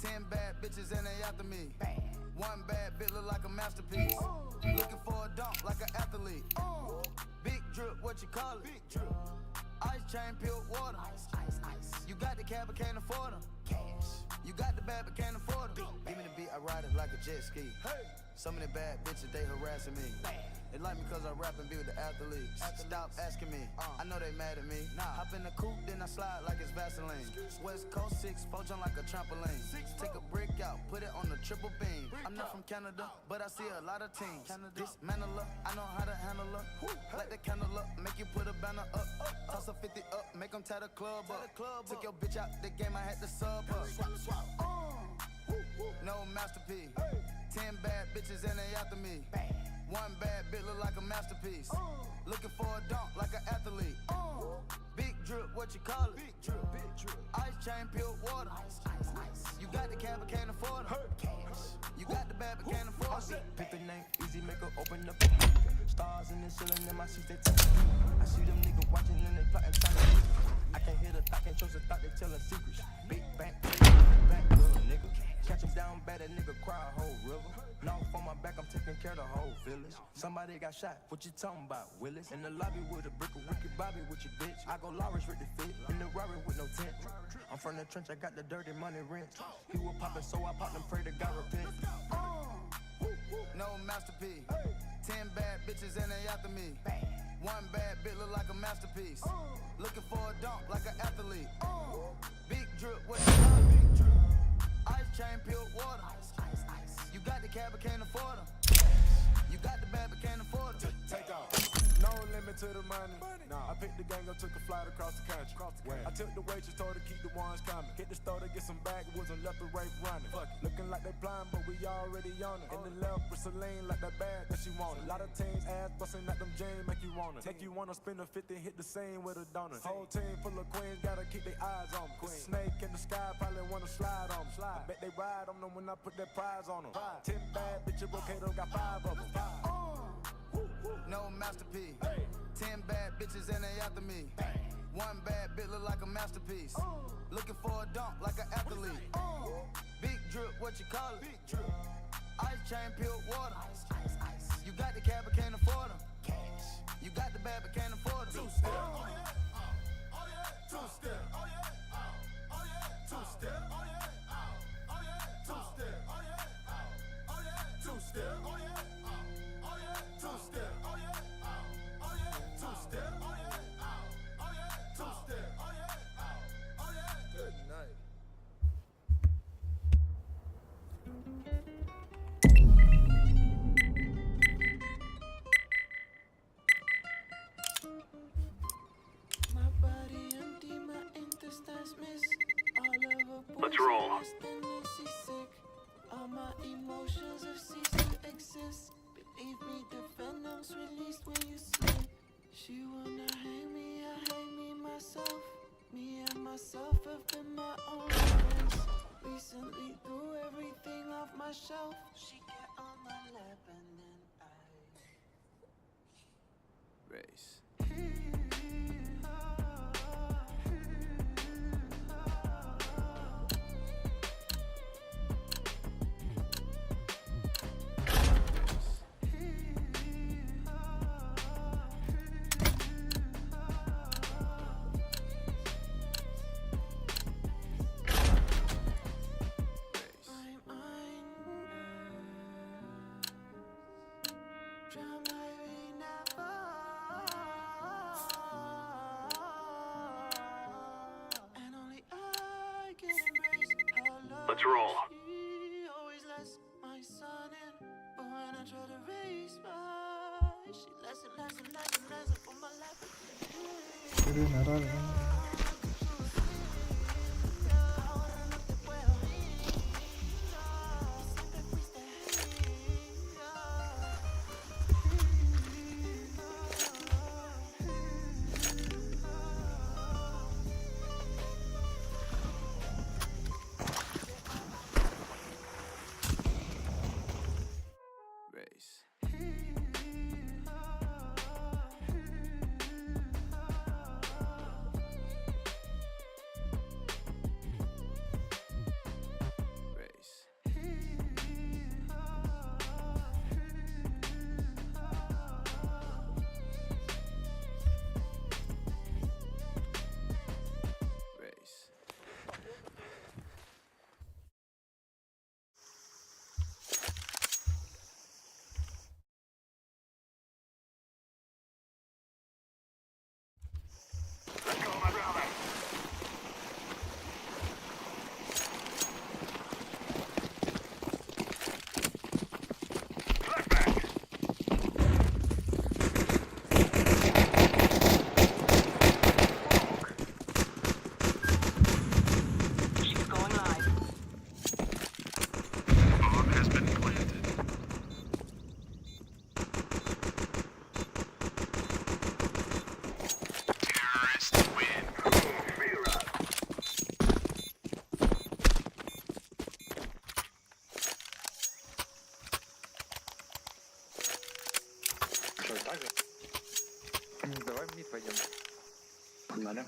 10 bad bitches and they after me. One bad bitch look like a masterpiece. Looking for a dunk like an athlete. Big drip, what you call it? Big drip. Ice chain, pure water. Ice. You got the cab, but can't afford them. Cash. You got the bad, but can't afford them. Give me the beat, I ride it like a jet ski. Hey. Some of the bad bitches, they harassing me. They like me cause I rap and be with the athletes. Stop asking me, I know they mad at me. Hop in the coupe, then I slide like it's Vaseline. West Coast 6, four jump like a trampoline. Take a brick out, put it on the triple beam. I'm not from Canada, but I see a lot of teams. Dismantle her, I know how to handle her. Light the candle up, make you put a banner up. Toss a 50 up, make them tie the club up. Took your bitch out the game, I had to sub her. No masterpiece. 10 bad bitches and they after me. One bad bitch look like a masterpiece. Looking for a dunk like an athlete. Big drip, what you call it? Big drip. Ice chain, pure water. Ice. You got the cab, but can't afford it. Cash. You got the bad, but can't afford it. Pick the name, easy, make her open up. Stars in the ceiling, in my seats, they touch. I see them niggas watching and they plotting, trying to. I can't hear the thought, can't trust the thought, they telling secrets. Big bank, back, little nigga. Catch him down bad, that nigga cry a whole river. Now for my back, I'm taking care of the whole village. Somebody got shot, what you talking about, Willis? In the lobby with a brick of Ricky Bobby with your bitch. I go Lawrence with the fit, in the Rari with no tent. I'm from the trench, I got the dirty money rent. He was poppin', so I popped and pray to God repent. No masterpiece. 10 bad bitches and they after me. One bad bitch look like a masterpiece. Looking for a dunk like an athlete. Big drip, what you call it? Big drip. Ice chain, pure water. Ice. You got the cab, but can't afford them. You got the bad, but can't afford them. Take off. No limit to the money. I picked the gang up, took a flight across the country. I took the waitress, told her keep the ones coming. Hit the store to get some backwoods and left the right running. Looking like they blind, but we already on it. In the left with Celine, like that bag that she wanted. A lot of teams ass busting like them James, make you want it. Make you wanna spend a 50, hit the same with a donut. Whole team full of queens, gotta keep their eyes on me. Snake in the sky, probably wanna slide on me. I bet they ride on them when I put that prize on them. 10 bad bitches, Bocato got 5 of them. No masterpiece. 10 bad bitches and they after me. One bad bitch look like a masterpiece. Looking for a dunk like an athlete. Big drip, what you call it? Big drip. Ice chain, pure water. Ice. You got the cab, but can't afford them. Cash. You got the bad, but can't afford them. Two-step. Oh yeah. Oh yeah. Two-step. Oh yeah. Oh yeah. Two-step. Oh yeah. Oh yeah. Two-step. Oh yeah. Oh yeah. Two-step. Oh yeah. Oh yeah. Two-step. Oh yeah. Oh yeah. Two-step. Oh yeah. Oh yeah. Two-step. Oh yeah. Oh yeah. Good night. My body empty, my intestines miss. All of a Let's roll. Sick. All my emotions have ceased to exist. Believe me, the venom's released when you sleep. She wanna hate me, I hate me myself. Me and myself have been my own friends. Recently threw everything off my shelf. She get on my lap and then Race. Let's roll. she always lets my son in, but when I try to raise my, she less for my life. Quería narrar, ¿no? Mana?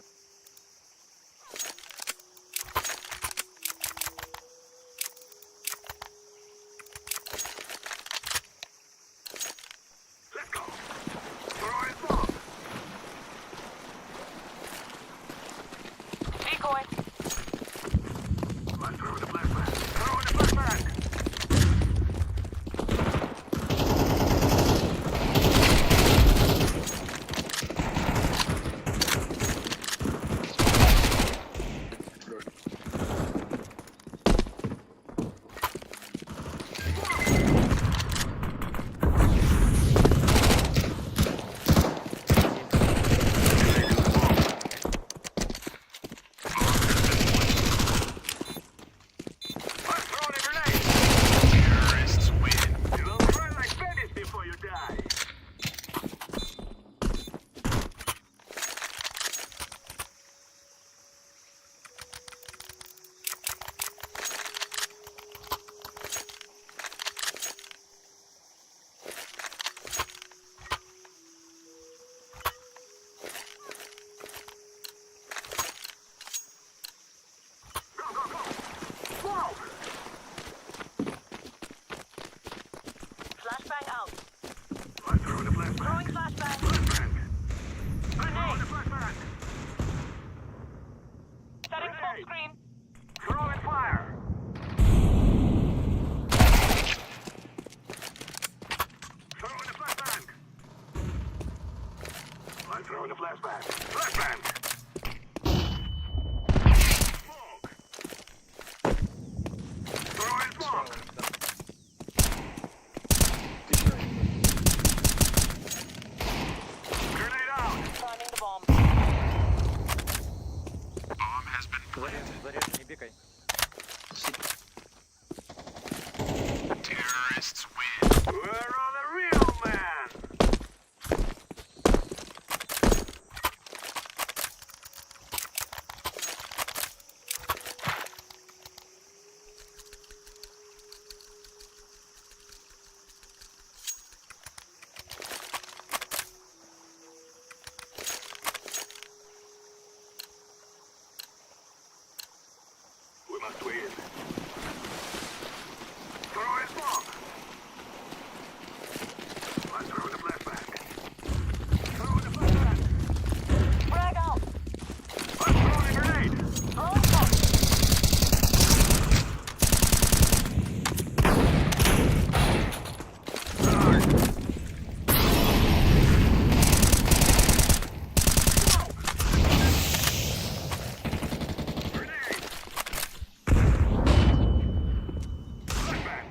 Flashbang out. Throwing flashbang. Grenade. Setting smoke screen. Throwing fire! Throwing a flashbang! I'm throwing a flashbang. Flashbang! Smoke! Throwing smoke! Grenade out! Planting the bomb. Bomb has been Заряд, не бегай. Terrorists win. We're on the real man! We must win. Throwing smoke! I'm throwing a flashbang. Throwing a flashbang. Frag out. I'm throwing a grenade. Throwing smoke. Grenade. Flashbang.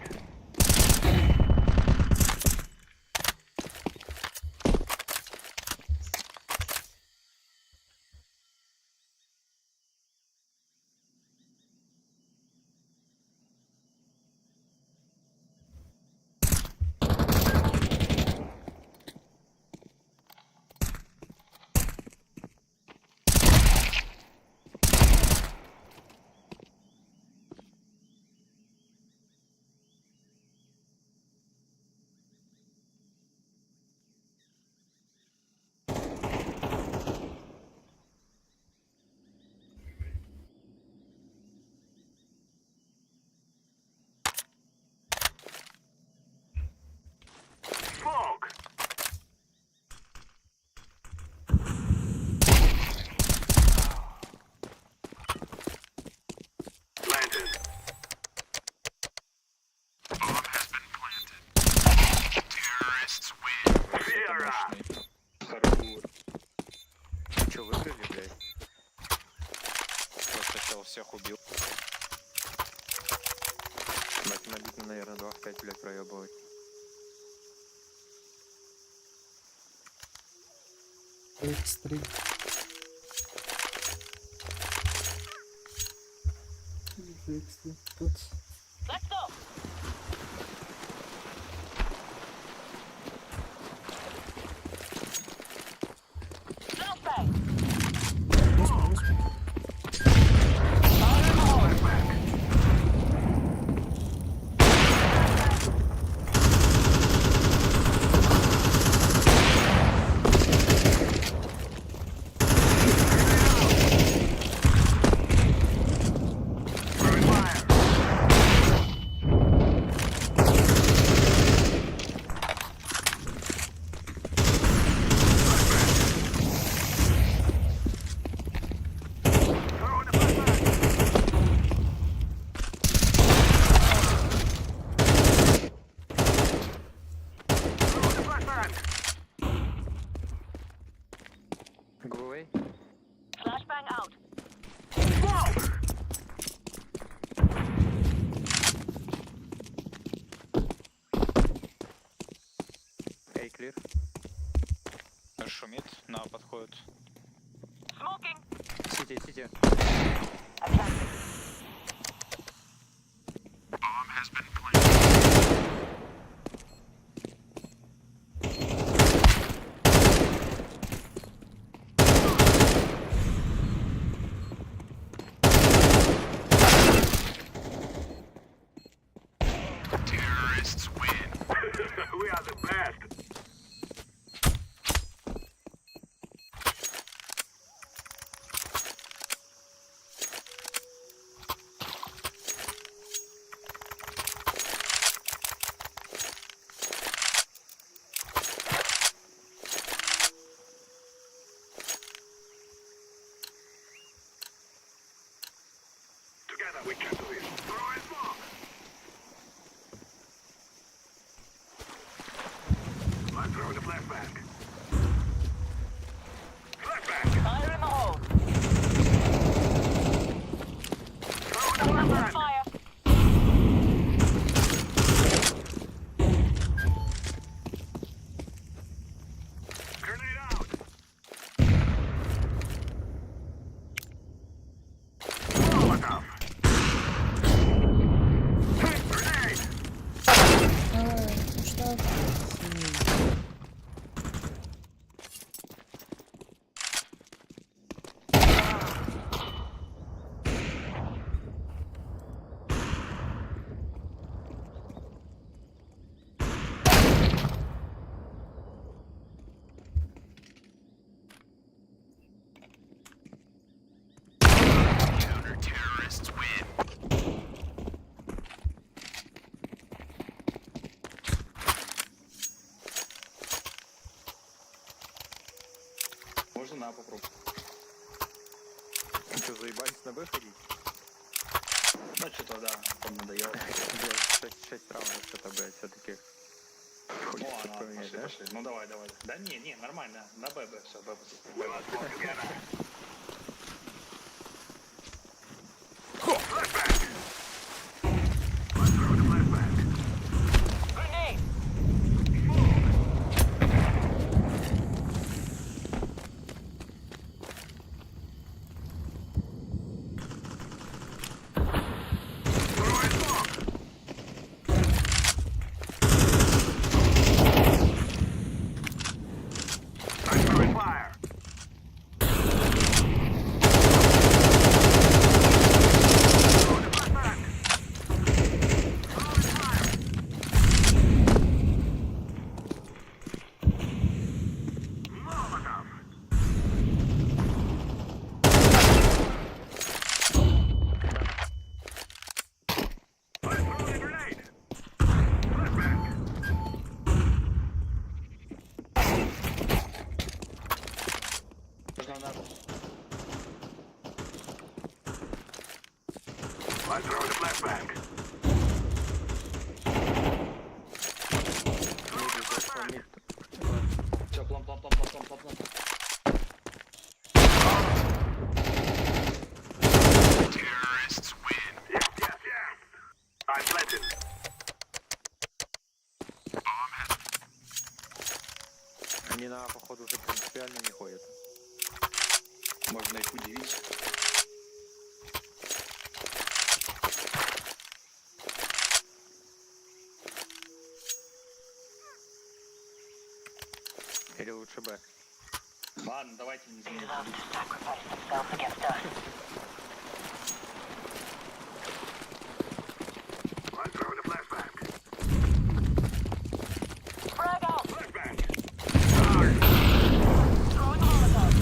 Smoke! Planted. Bomb has been planted. Terrorists win. Sierra! Хороший. Че, выиграли, блядь? Просто сначала всех убил. Математично, наверное, 2 в 5, блядь, проебывать. X3. X3. Тут. Let's go. Flashbang. Clear. Шумит, на подходит. Smoking. City. Attacking. Bomb has been planted. Terrorists win. We are the best. Together we can do it. Throw it smoke. I'm throwing the flashbang. Flashbang. Fire in the hole. Throw the Someone's on flashbang. fire. Grenade out. Molotov. Grenade. Ну что? Counter-terrorists win. Можно на попробовать. Что, заебались на Б ходить? Ну что-то да, там надоело. Блядь, 6 раундов что-то, блядь, все-таки. Ну Хочется ладно, поменять, да? пошли. Ну давай. Да не, нормально. На Б, все, Б. Let's work together. Flashbang. Let's throw the flashbang. Grenade. Throw it smoke. I'm throwing fire. Throw the flashbang. Throwing fire. Molotov. I'm throwing a grenade. Flashbang. Можно на Б. I'm throwing the flashbang. Throwing the flashbang. Все, план. Terrorists win. Yes. I planted. Bomb has Они на, походу, уже принципиально не ходят. Можно их удивить. Или лучше Б. Ладно, давайте не They изменим. love to sacrifice themselves against us. I'm throwing the flashbang. Frag out. Flashbang. Throwing Molotov.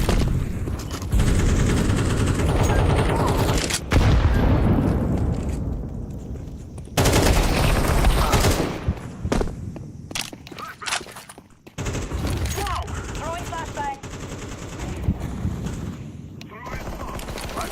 Whoa! Throwing flashbang. Throwing smoke. I'm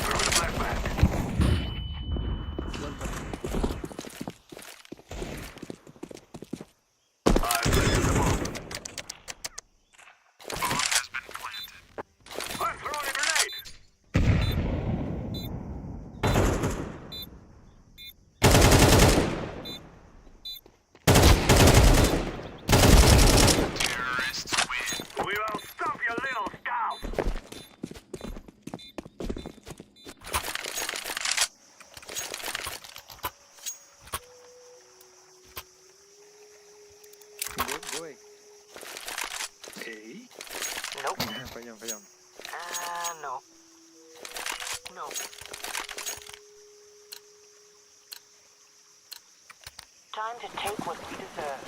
time to take what we deserve.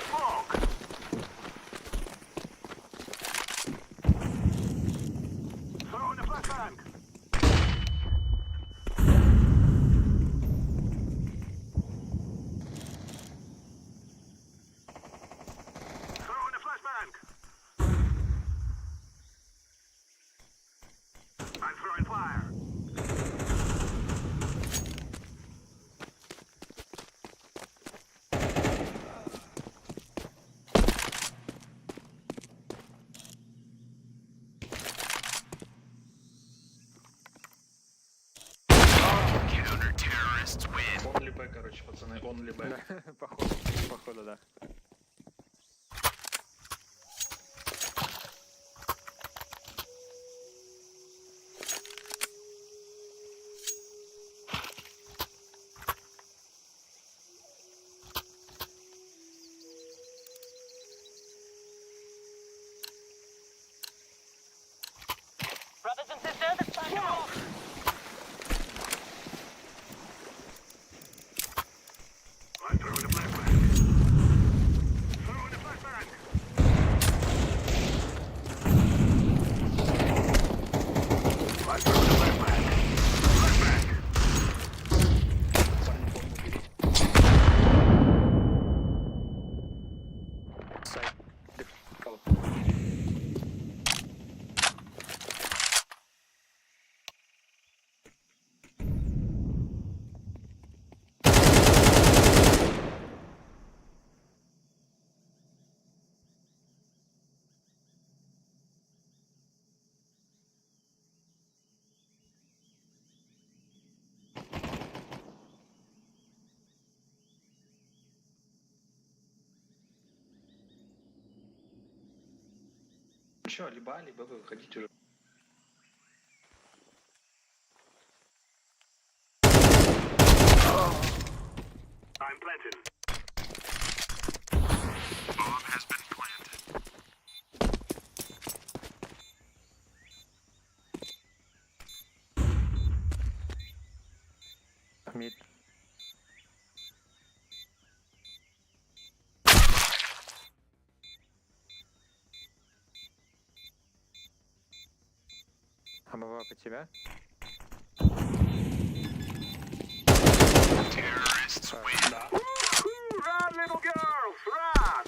Smoke! Throw in the flashbang! Throw in the flashbang! I'm throwing fire! Only B, короче, пацаны, only B. Походу, да. Brothers and sisters, it's time to move. I'm throwing the flashbang! Throwing the flashbang! I'm throwing the flashbang! Flashbang! Сайт. Чё, либо вы выходите уже. I'm planting. Bomb has been planted. Мид. Омываю под тебя. Terrorists win. Woohoo! Run, little girls, run!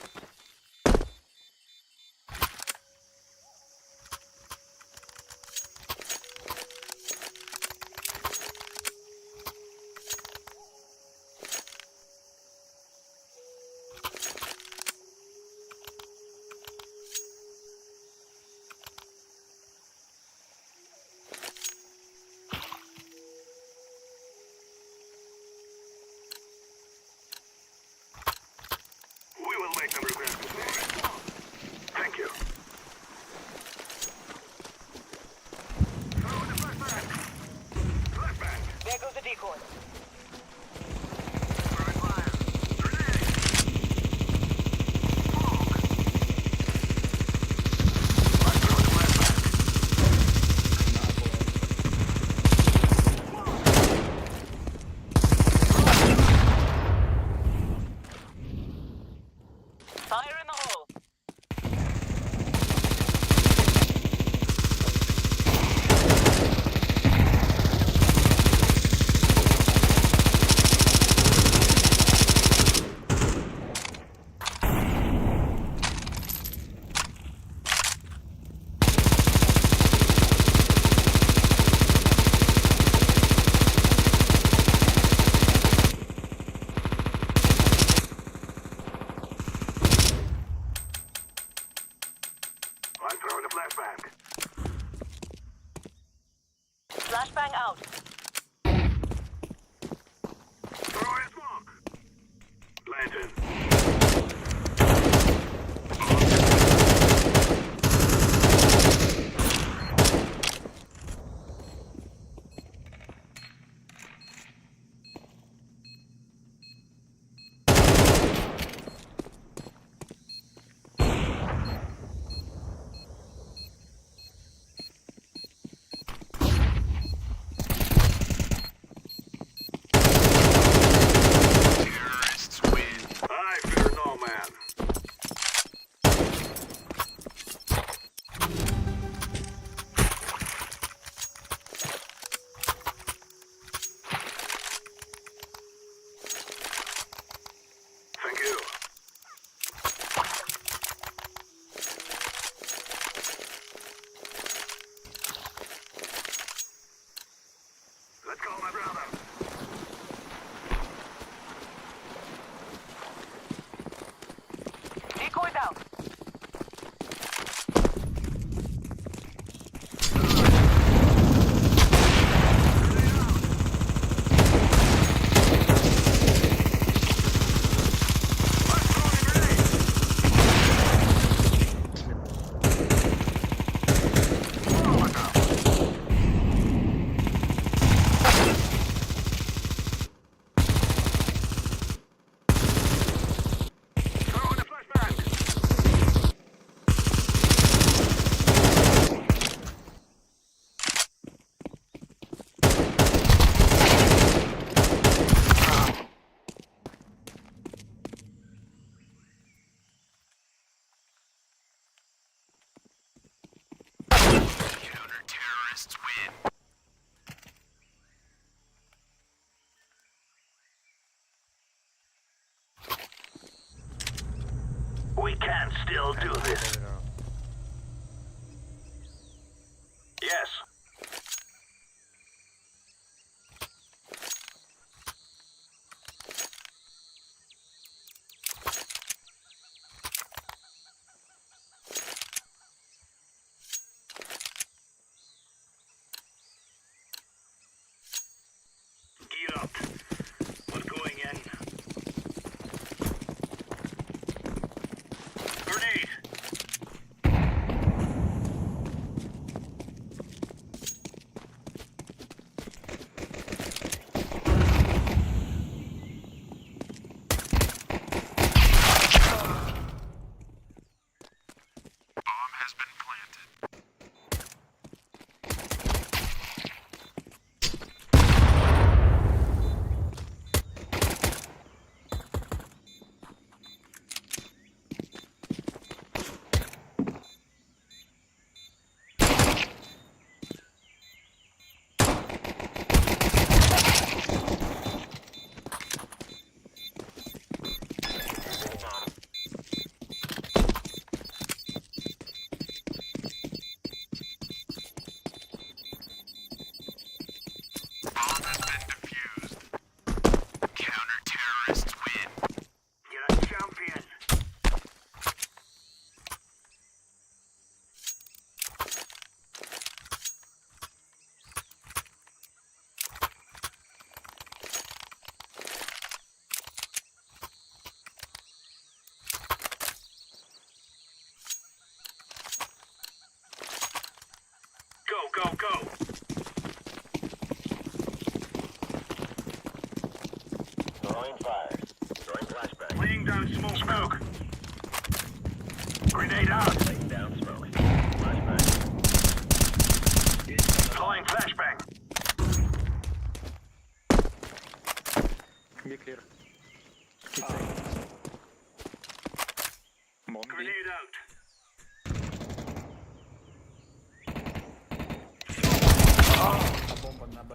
still do this. Yes. Gear up. We're going in. Grenade. You're a champion. Go, go, go. Throwing fire. Throwing flashbang. Laying down smoke. Grenade out. Laying down smoke. Flashbang. Deploying flashbang. Be clear. Keep safe. Bomb B. Grenade out. Bomba na B.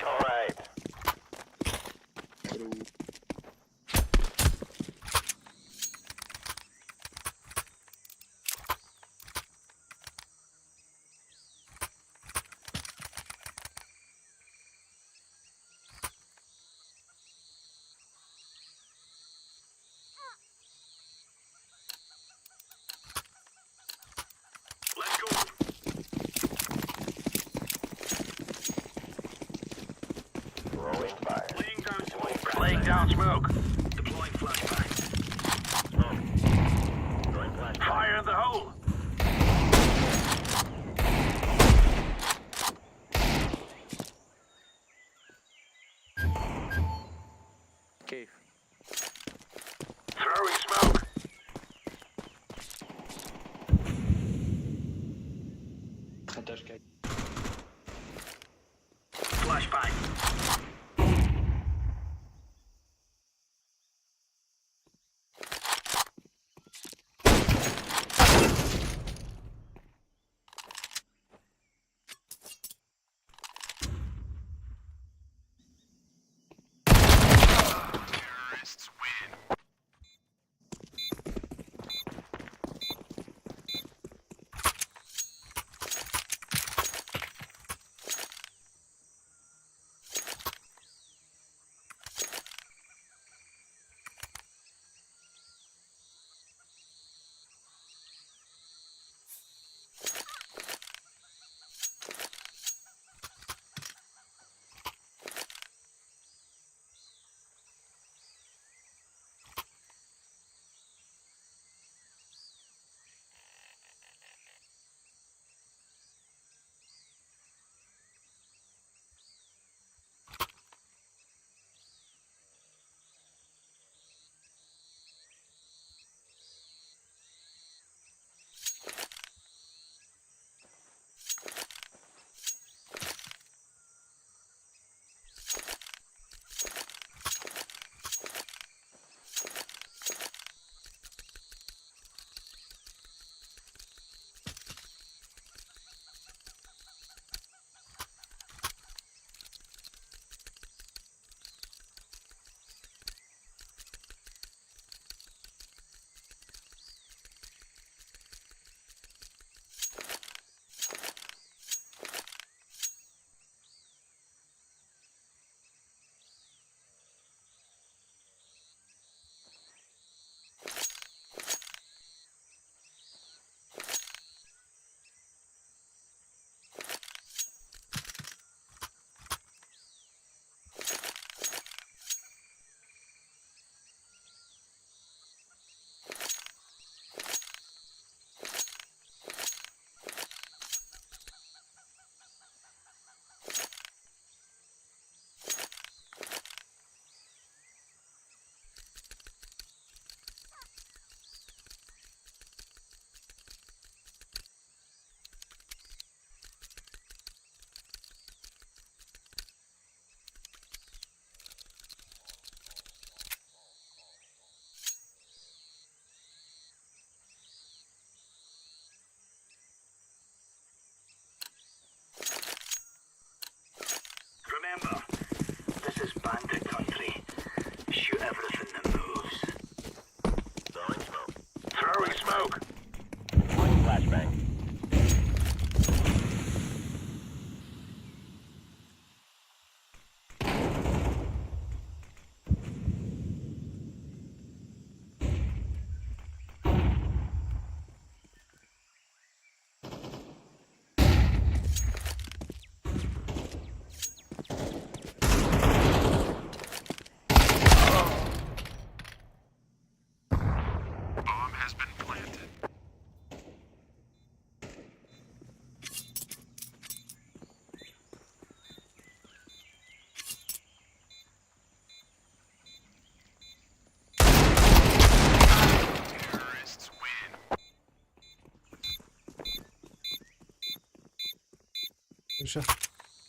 All right. Let's go. Throwing fire. Laying down smoke. Laying down smoke. Deploying flashbang. Throwing flashbang. Fire in the hole. Cave. Throwing smoke. Flashbang.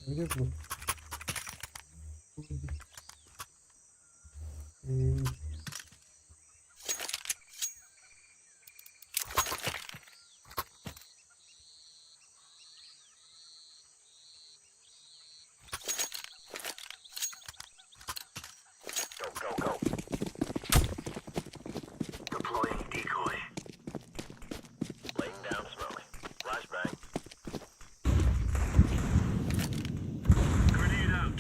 Где клуб? Go, go, go. Deploying decoy. Laying down smoke. Flashbang. Grenade out.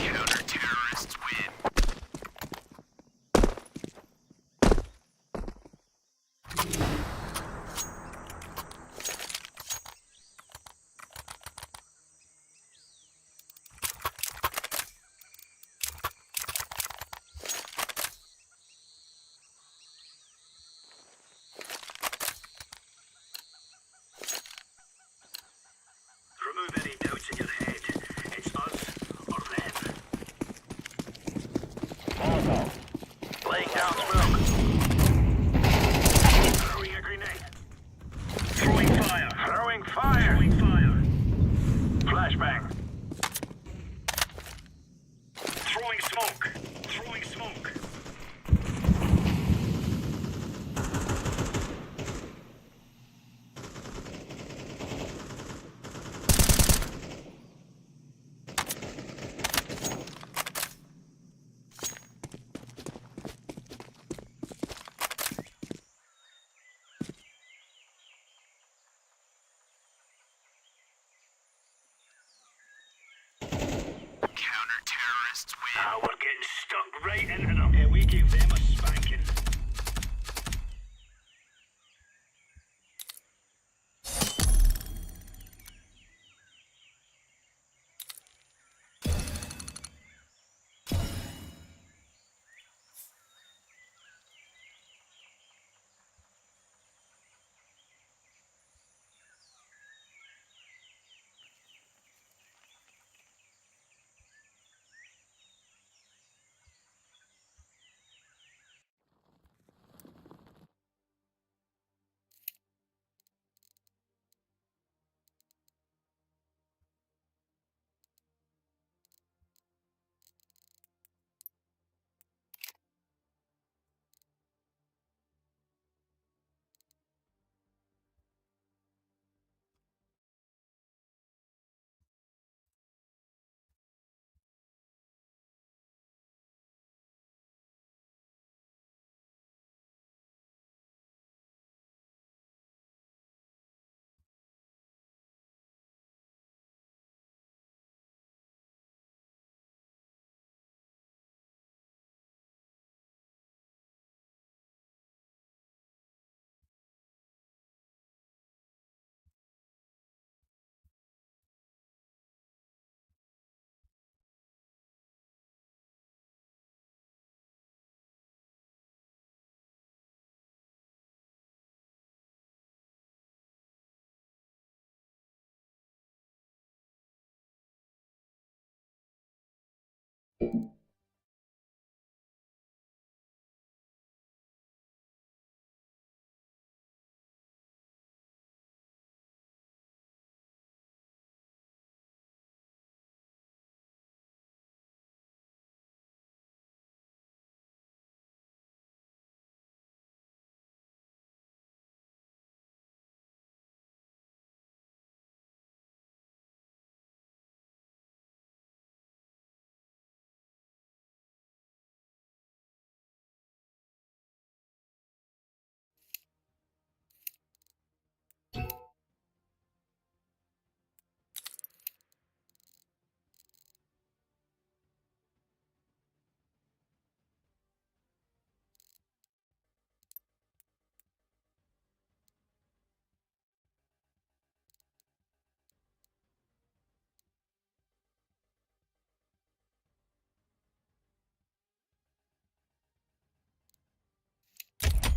Counter-terrorists win. Remove any doubts in your head. It's us or them. Molotov. Laying down smoke. Throwing a grenade. Throwing fire. Throwing fire. Throwing fire. Flashbang. Throwing smoke. Throwing smoke. Counter-terrorists win. We're getting stuck right into them. And we give them a spanking.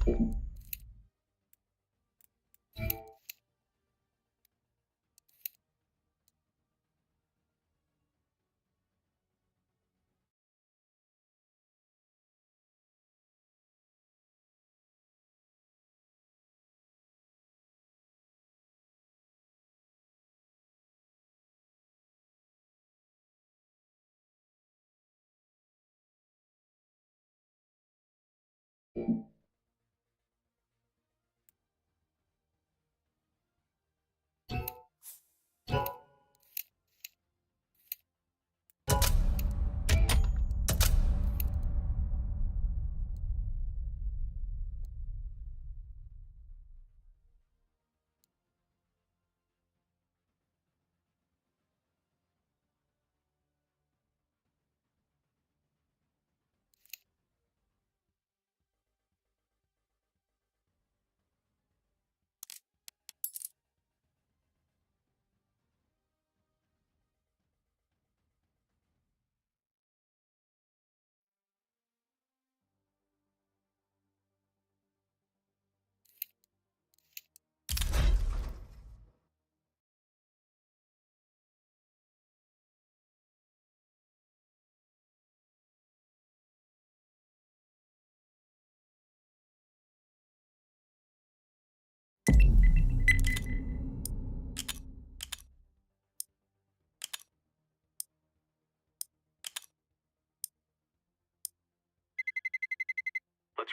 Let's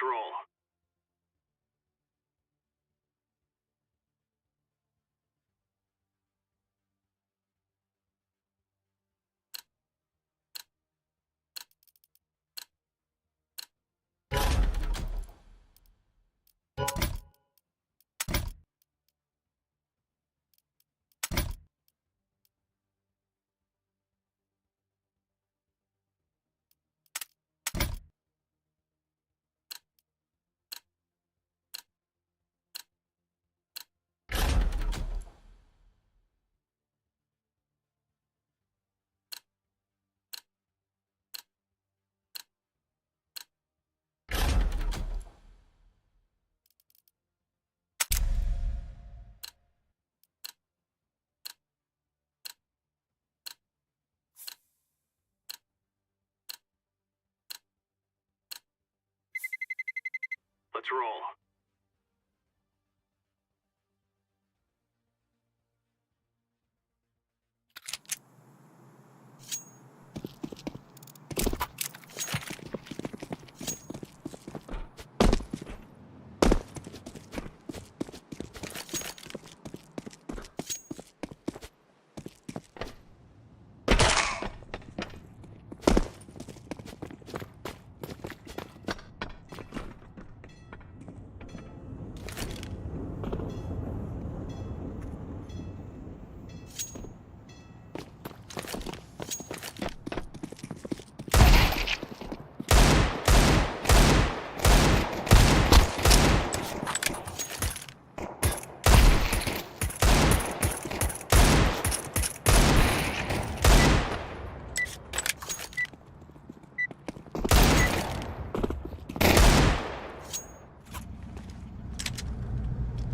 roll. Let's roll.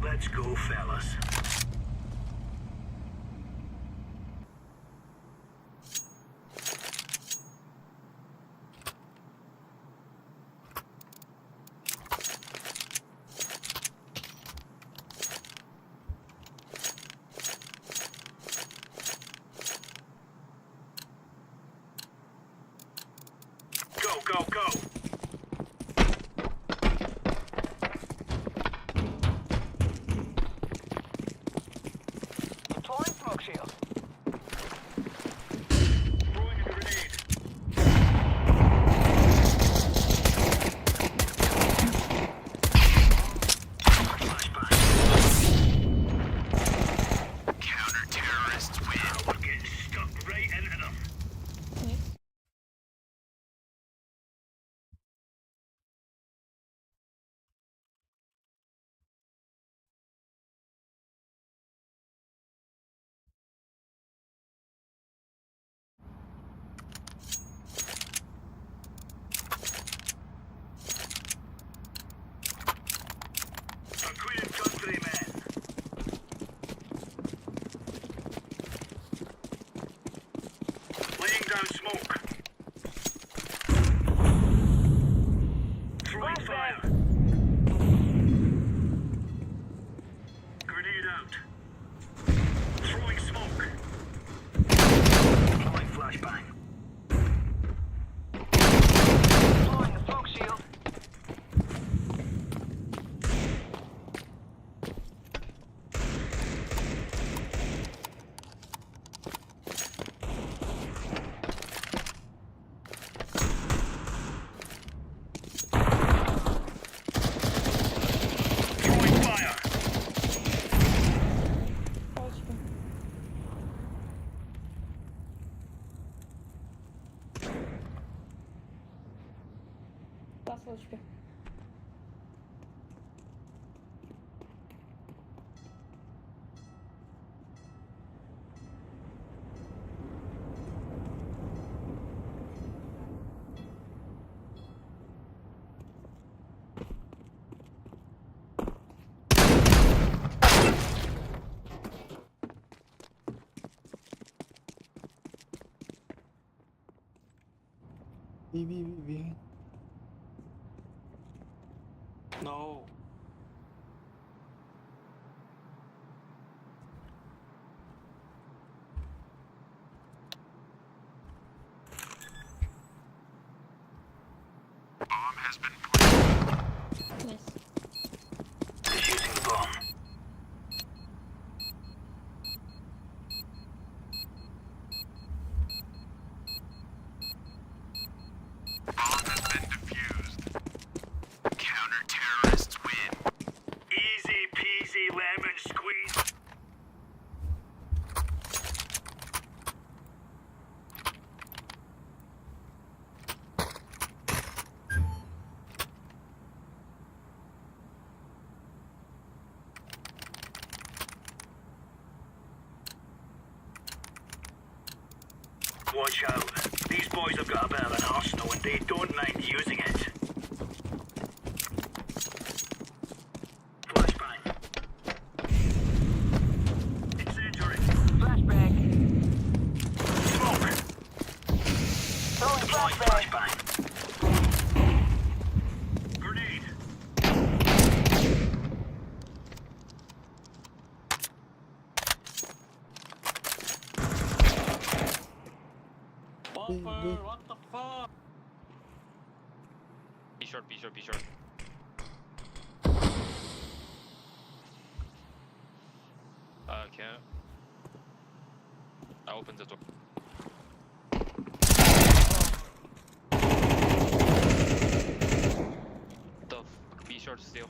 Let's go, fellas. Go, go, go! Deploying smoke shield. Throwing a grenade. Counter-terrorists win. We're getting stuck right into them. Last low HP. B. No. Bomb has been planted. Nice. Defusing the bomb. Bomb has been defused. Counter-terrorists win. Easy peasy lemon squeeze. Watch out. These boys have got a bit of an arsenal and they don't mind using it. Flashbang. Incendiary. Flashbang. Smoke. Deploying flashbang. Grenade. Buffer, what the fuck? Be short, be short, be short. Okay. I opened the door. The fuck? Be short still.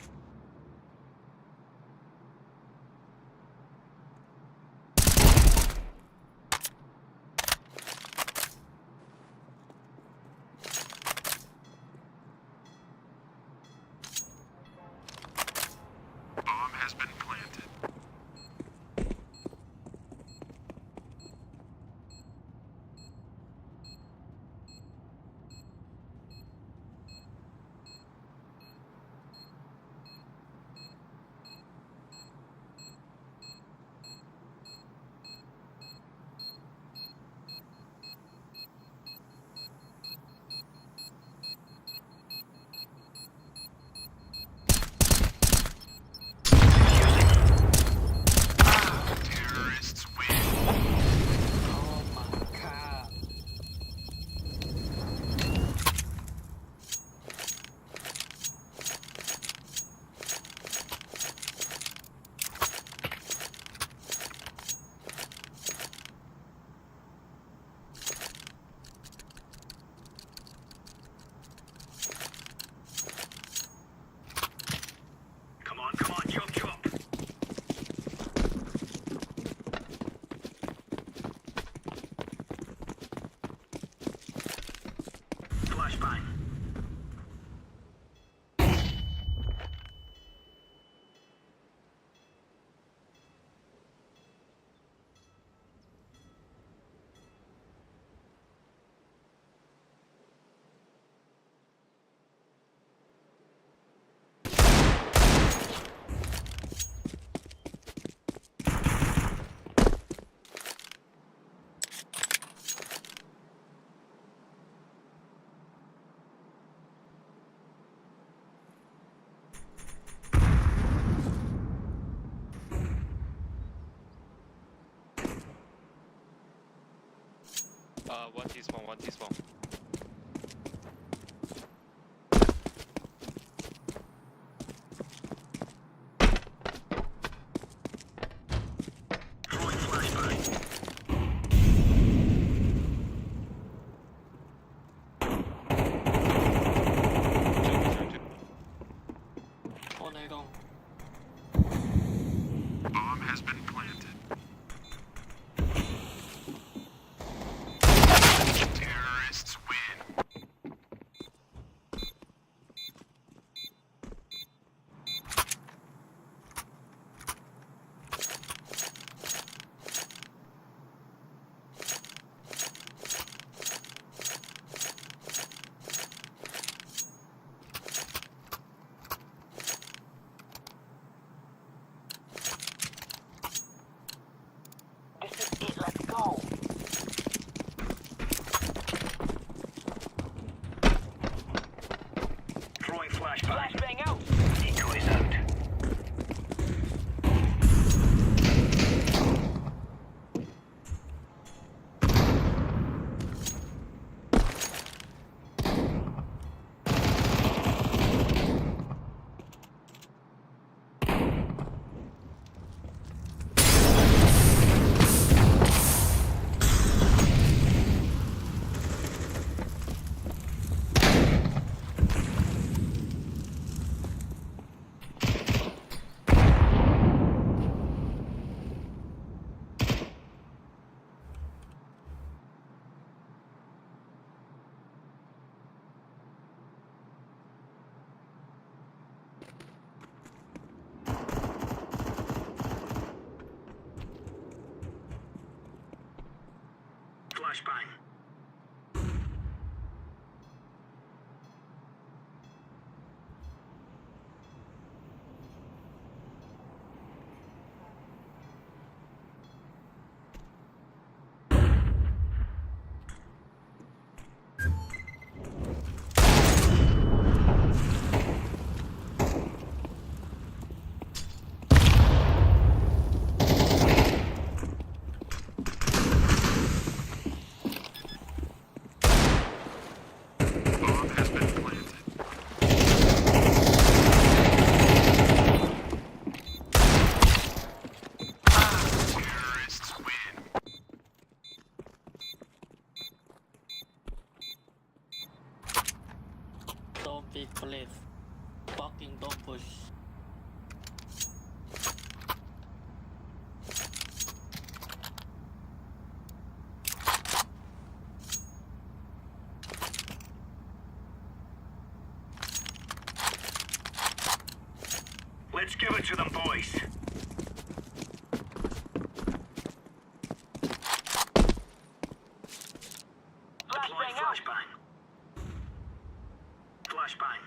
Bomb has been planted. Terrorists win. Oh my god. Come on, chop, chop. Flashbang. One teaspoon, one teaspoon. Throwing flashbang. Oh, they don't. Bomb has been planted. Terrorists Flashbang out. Decoys out. Flashbang. Don't be please. Fucking don't push. Let's give it to them, boys. Deploying flashbang. Flashbang.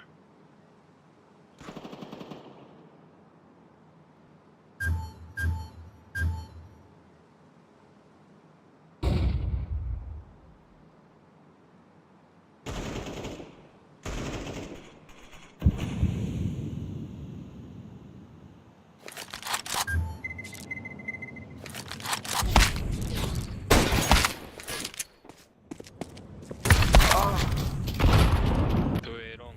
Tu är wrong.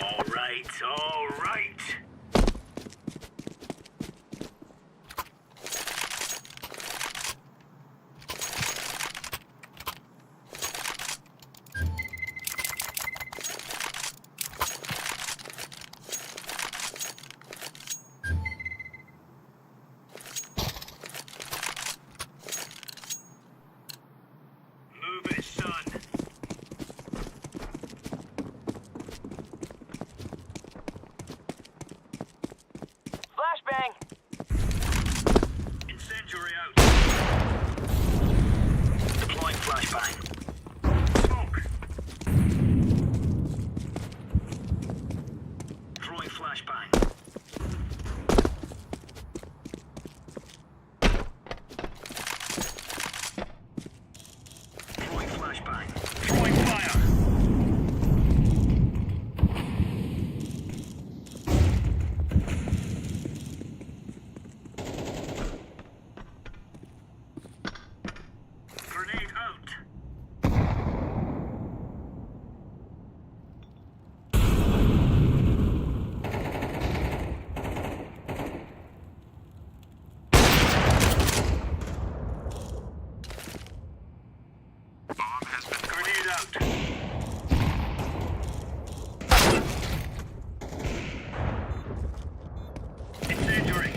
All right, all right. Move it, son. Flashbang! Incendiary out. Deploying flashbang. Smoke. Throwing flashbang. Throwing flashbang. Throwing fire. Grenade out. Grenade out. Incendiary.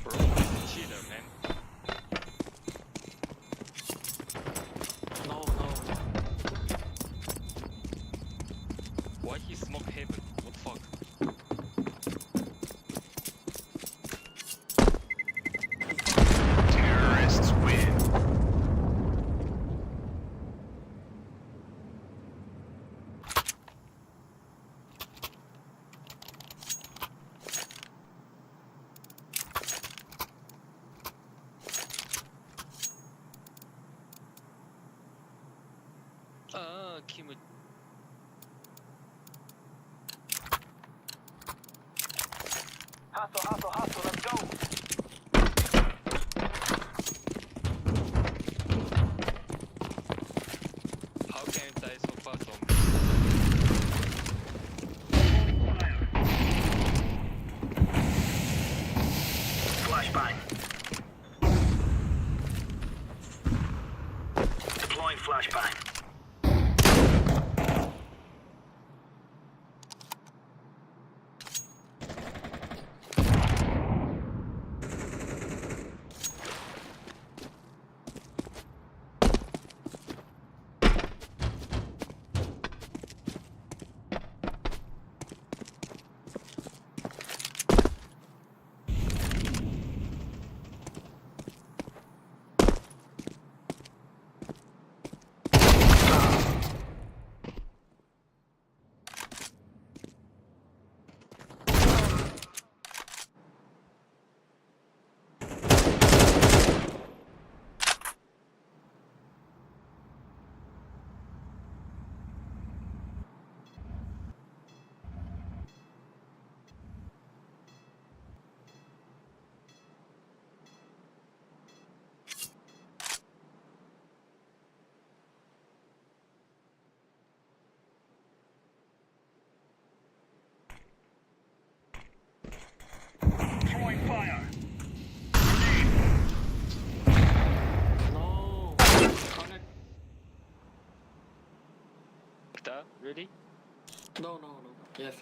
Bro, cheater, man. No. Why he smoke heaven? What the fuck? Terrorists win. Kim. Hustle, let's go! How can it die so fast on? Flashbang. Deploying flashbang. Throwing fire. No. Connect. That? Really? No. Yes.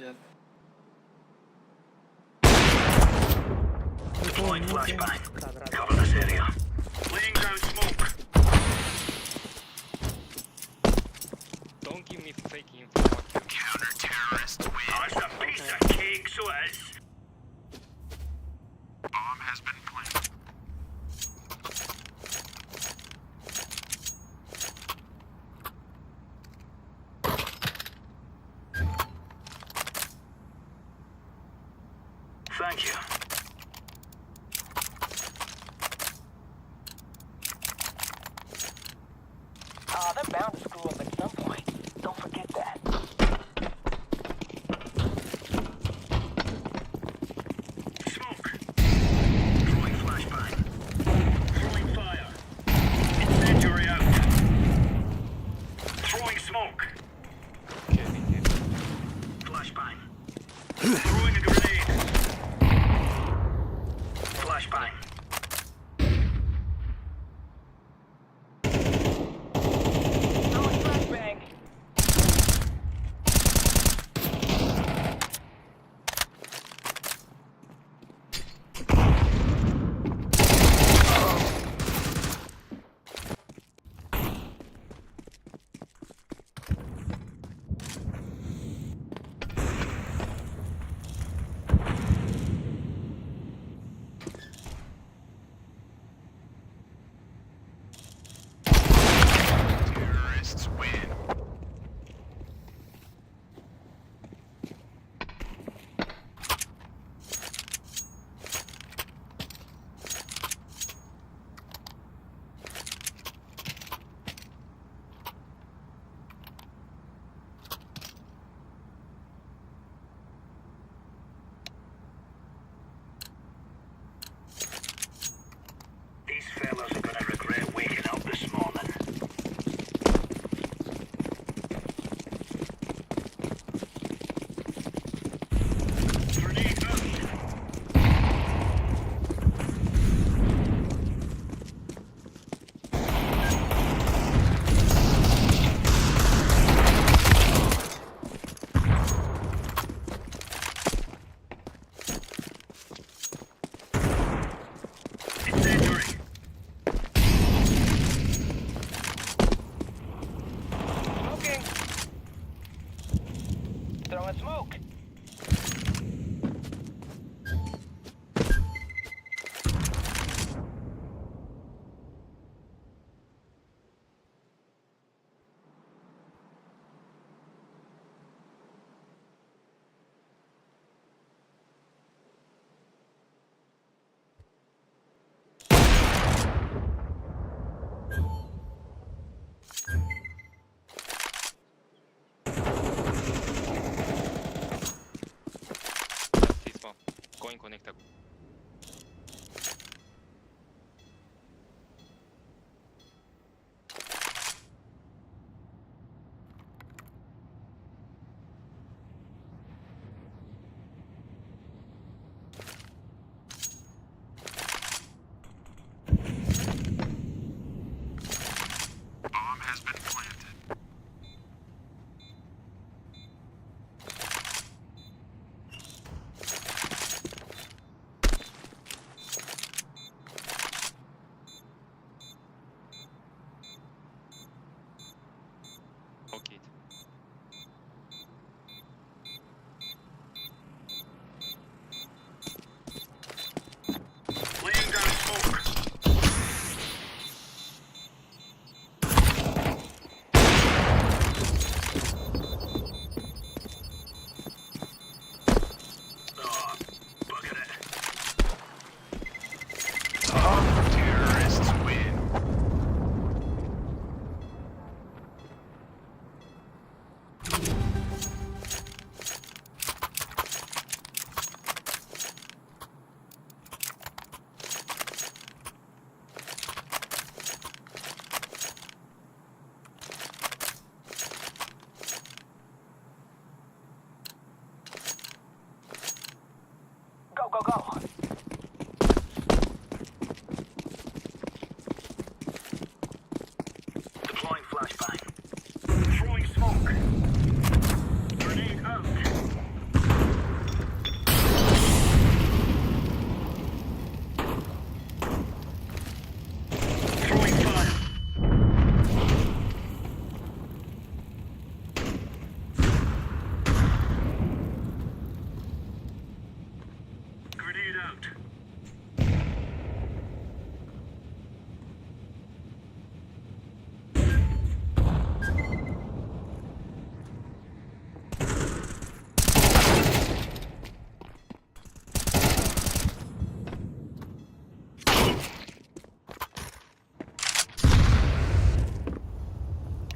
Deploying flashbang. Cover this area. Laying down smoke. Don't give me fake info. Fuck you. Counter-terrorist win. Oh, it's a piece of cake, so it is. Bomb has been planted. Thank you. They're bound to screw up at some point. Don't forget that. conecta. Bomb has been planted. Okay. Laying down smoke. Oh, bucket it. Terrorists win. Go, go, go. Deploying flashbang. Throwing smoke. Grenade out. Throwing fire. Grenade out.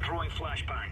Throwing flashbang.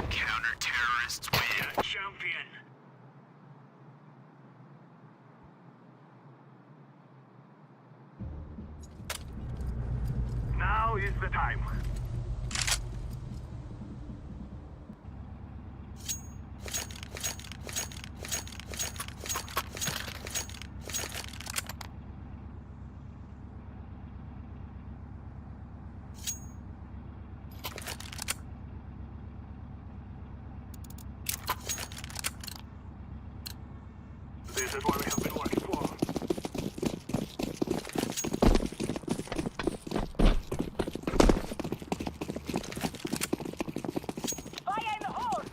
Counter-terrorists win. Yeah, champion. Now is the time. This is what we have been working for. Fire in the hole.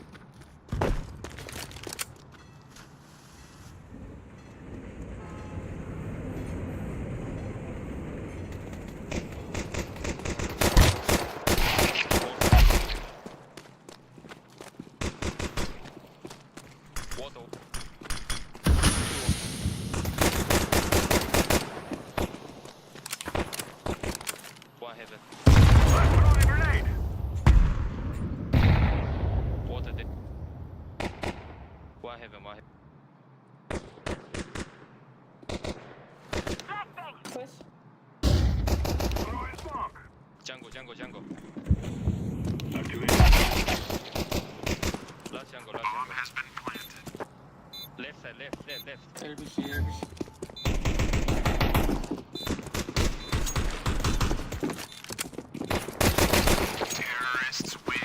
Water. One heaven. Let's throw a grenade. Water dead. One heaven, one heaven. Push. Throwing smoke. Jungle, jungle, jungle. Activate. Last jungle, last Bomb jungle. has been planted. Left side, left. LBC, LBC. Terrorists win.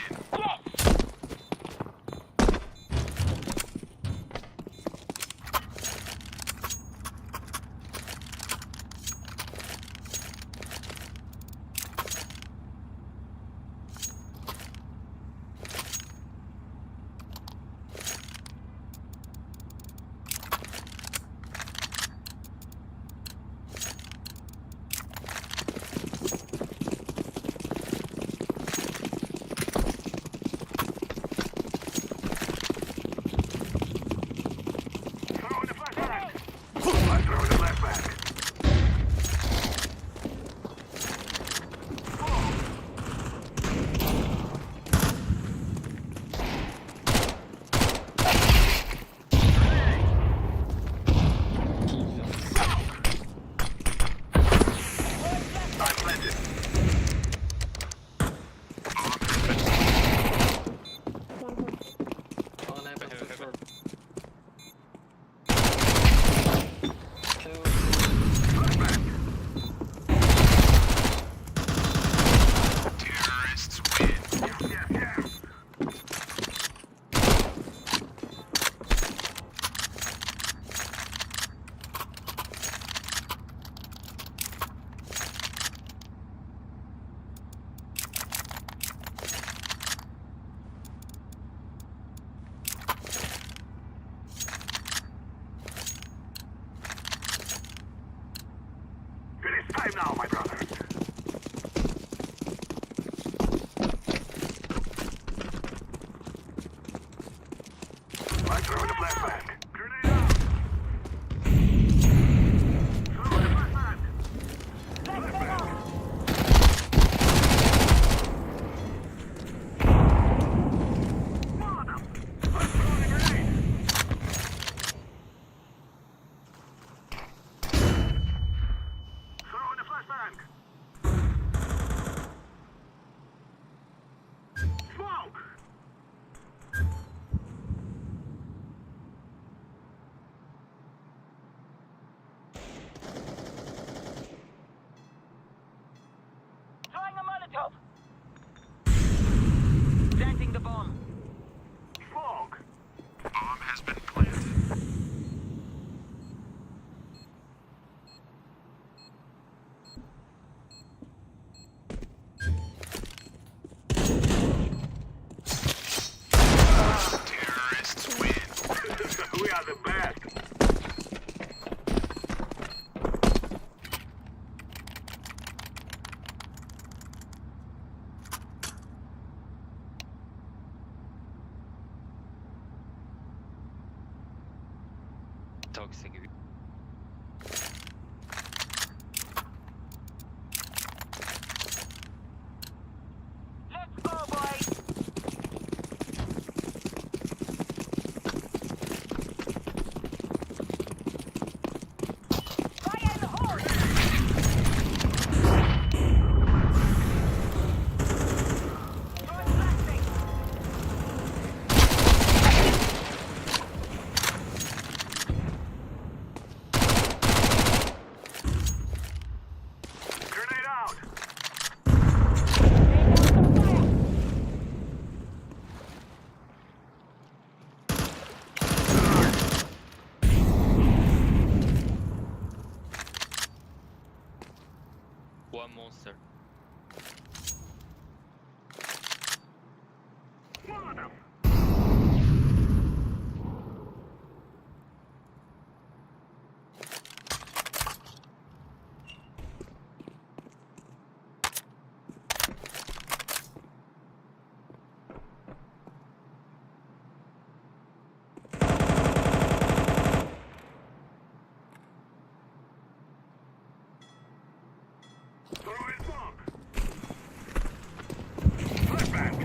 Flashbang. Grenade out. Throwing a flashbang. Flashbang. Mother. I'm throwing a grenade. Throwing a flashbang. Smoke. Throwing a Molotov. Planting the bomb. Smoke. Bomb has been planted. Terrorists win. We are the best. Toxic. Let's go, boys. Fire in the hole. Throwing flashbang. Grenade out. One monster. Mother. Throwing smoke. Flashbang.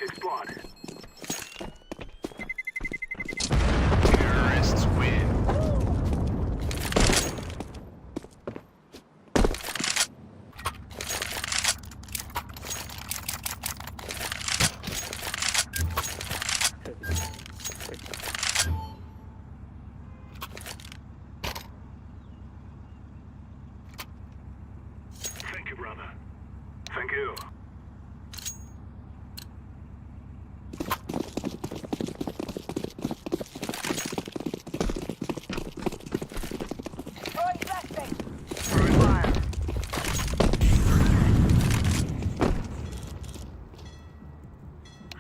Objective spotted. Terrorists win. Thank you, brother. Thank you. Throwing fire.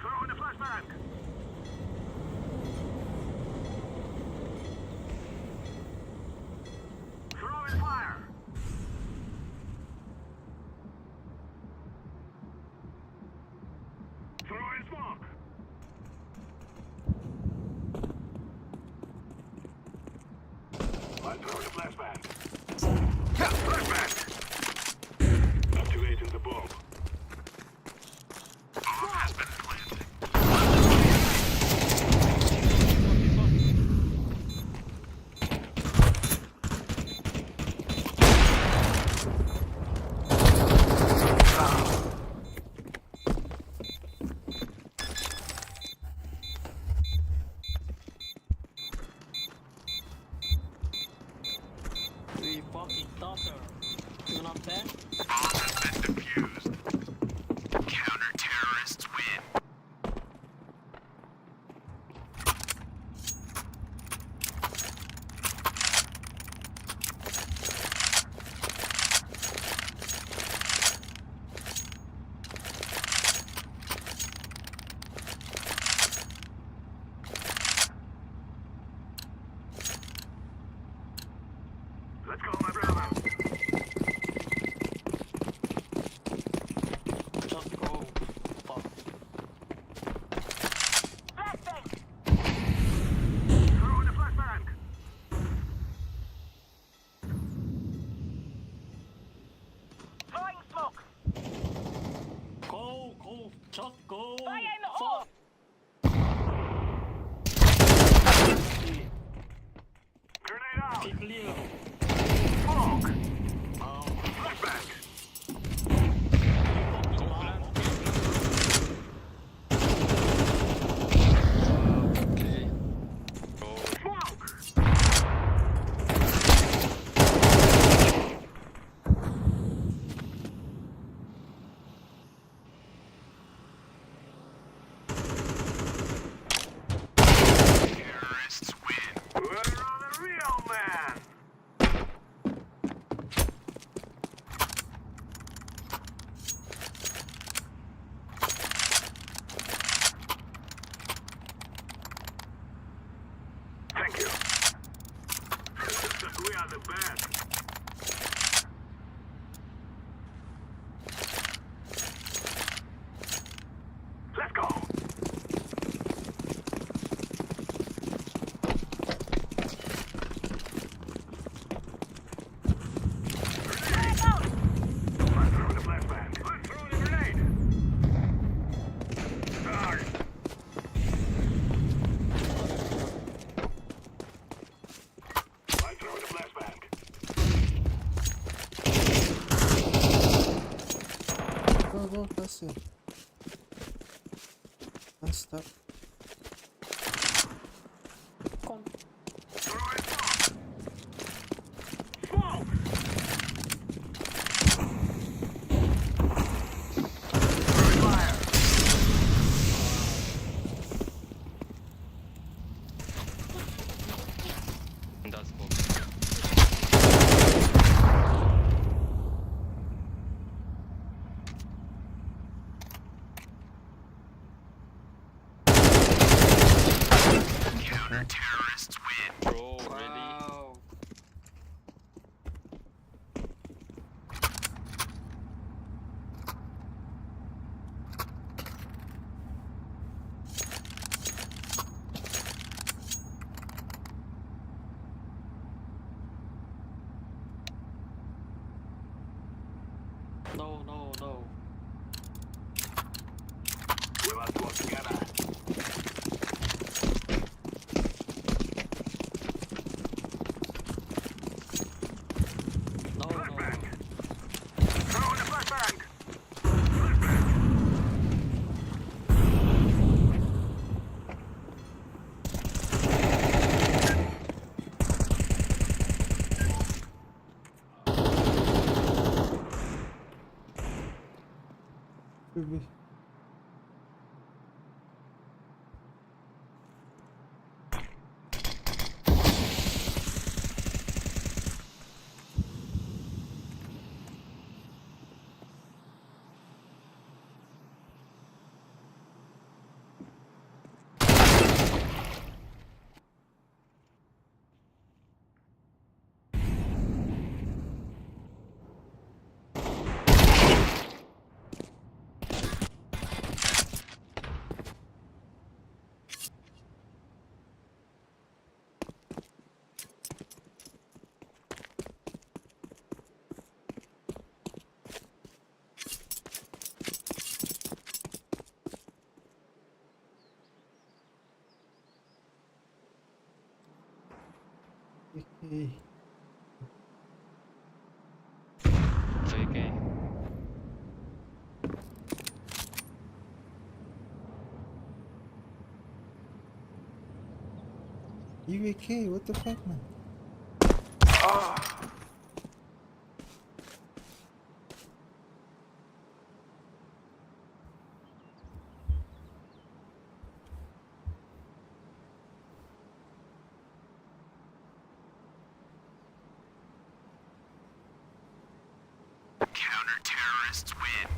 Throwing the flashbang. Throwing fire. Throwing smoke. I'm throwing a flashbang. Flashbang. Activating the bomb. Bomb has been planted. We fucking daughter. You not there? Bomb has been defused. Counter-terrorists win. Let's go, my brother. Just go. Fuck. Throwing a flashbang. Throwing smoke. Go, go, just go. Fire in the hole. Grenade out. Keep clear. Smoke. Flashbang. Smoke. Terrorists win. We're on the real man. Thank you. We are the best. Let's go. I'm throwing a flashbang. I'm throwing a grenade. Target. I'm throwing a flashbang. Go, go, that's it. That's stuff. Come. Throwing smoke. Smoke. Throwing fire. That's cool. Counter-terrorists win. Bro, really? Wow. No, no, no. We must walk together. No, no. Flashbang. Throw in the flashbang. JK. UAK, what the fuck, man? Counter-terrorists win.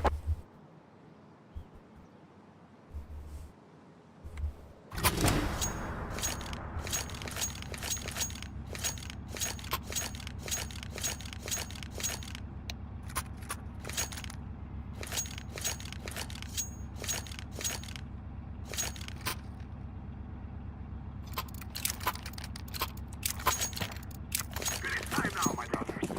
It is time now, my brothers.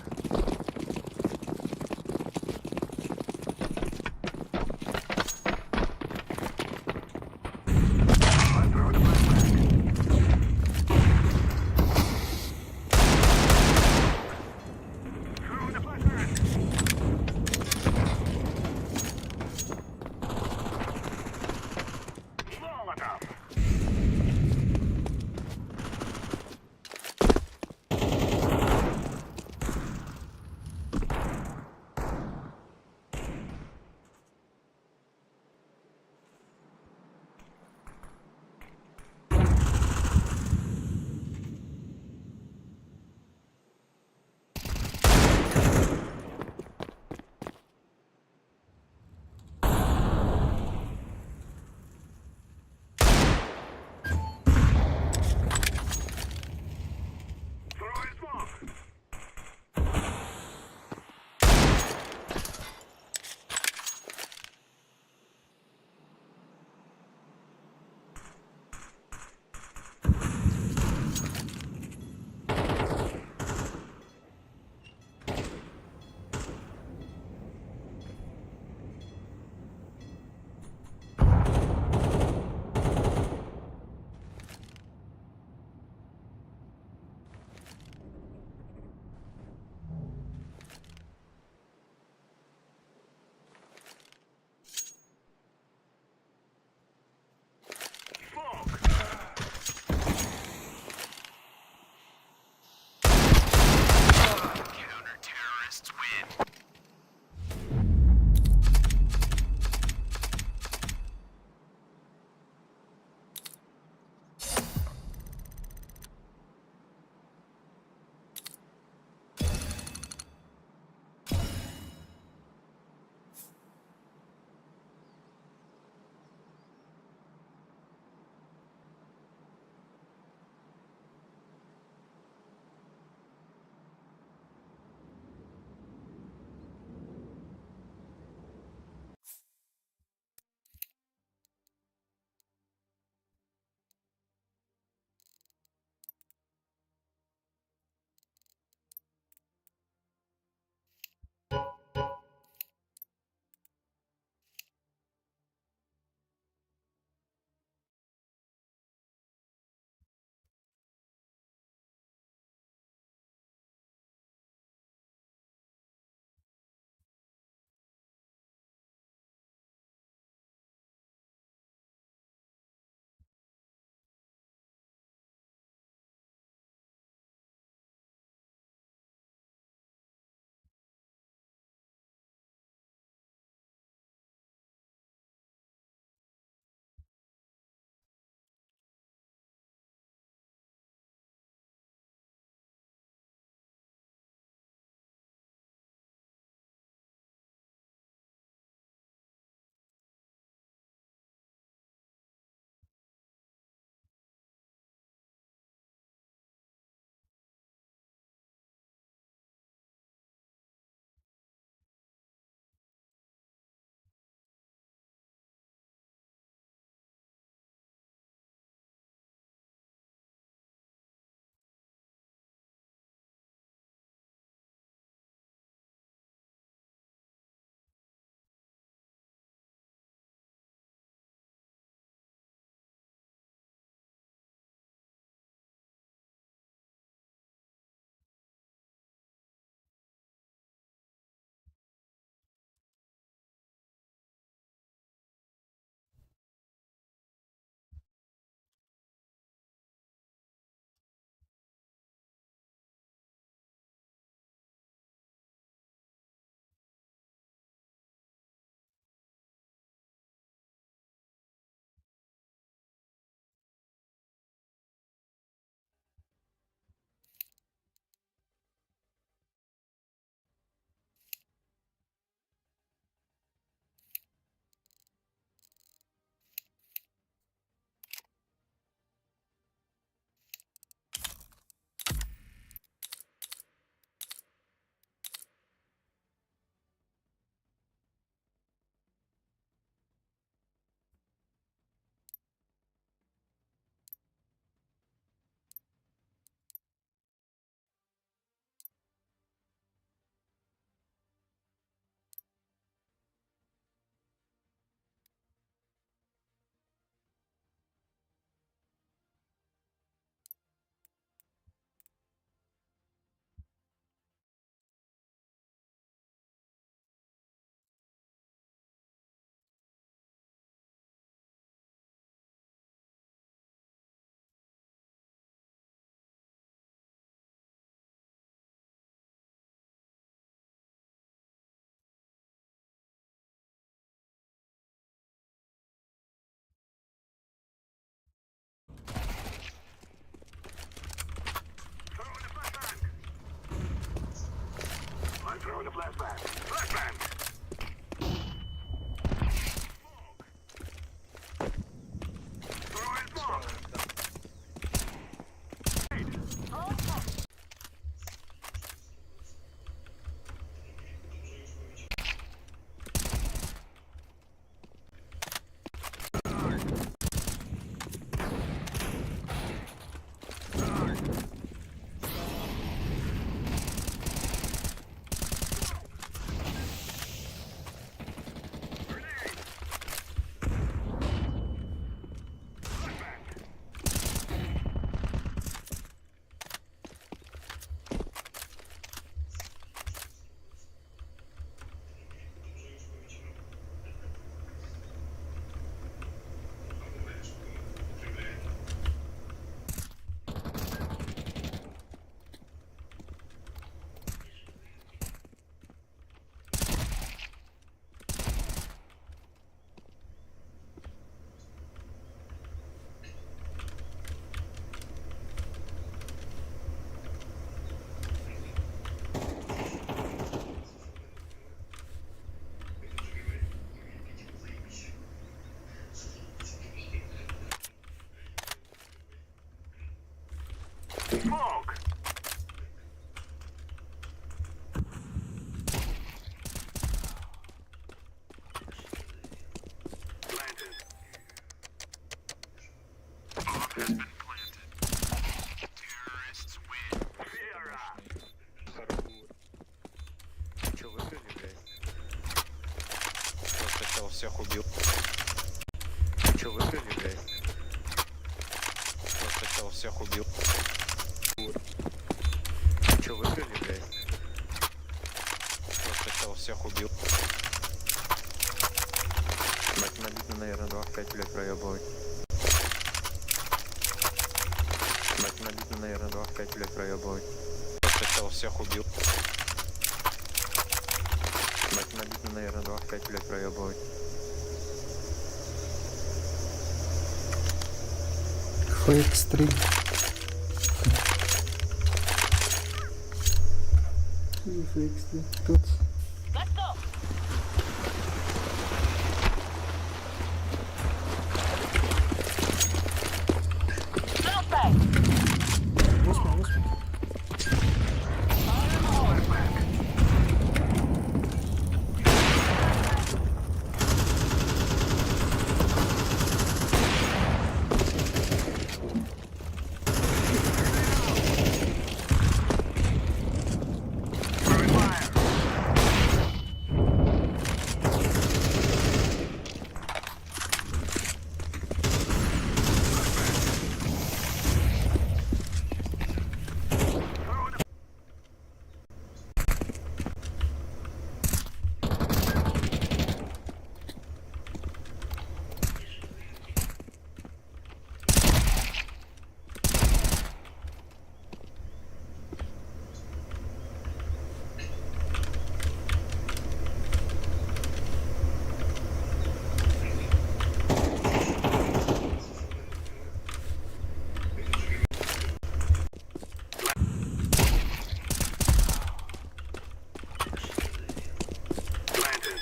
Flashbang. Flashbang. Throwing smoke. Smoke. Planted. Bomb has been planted. Terrorists win. Sierra. Че выиграли, блядь? Я сначала всех убил. Че выиграли, блядь? Я сначала всех убил. Че выиграли, блядь? Я сначала всех убил. Мать, обидно, наверное, 2 в 5, блядь, проебывать. Мать, обидно, наверное, 2 в 5, блядь, проебывать. Я сначала всех убил. Мать, обидно, наверное, 2 в 5, блядь, проебывать. Фейк стрим. Фейк стрим. Тут. Восьмой. Throwing fire. Planted.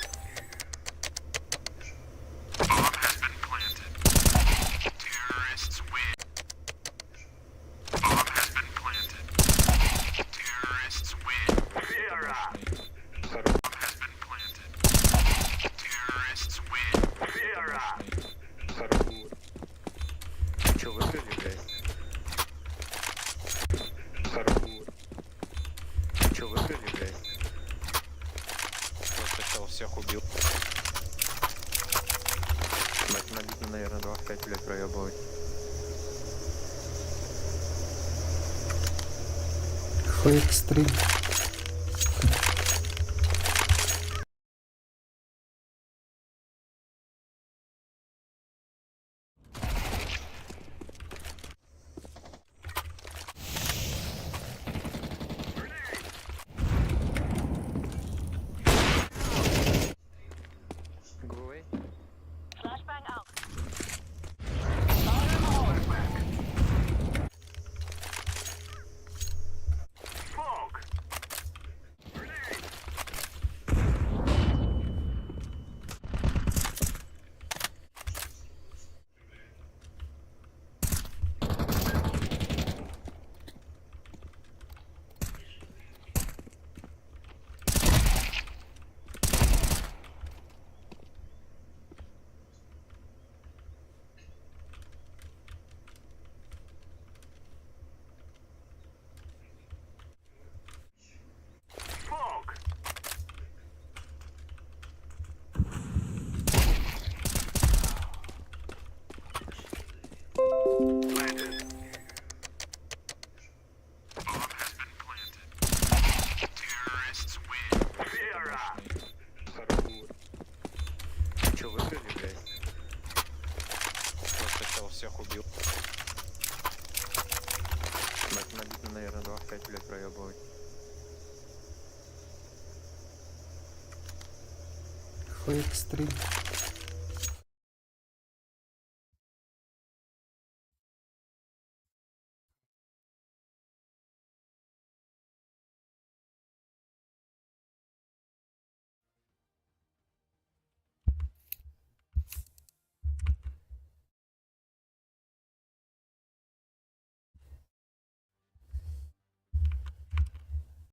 Bomb has been planted. Terrorists win. Bomb has been planted. Terrorists win. Sierra. Bomb has been planted. Terrorists win. Sierra. Че выиграли, блядь? Че выиграли, блядь? Я сначала всех убил. Мать, обидно, наверное, 2 в 5, блядь, проебывать. Фейк стрим. Go away. Flashbang out. Smoke. HX3.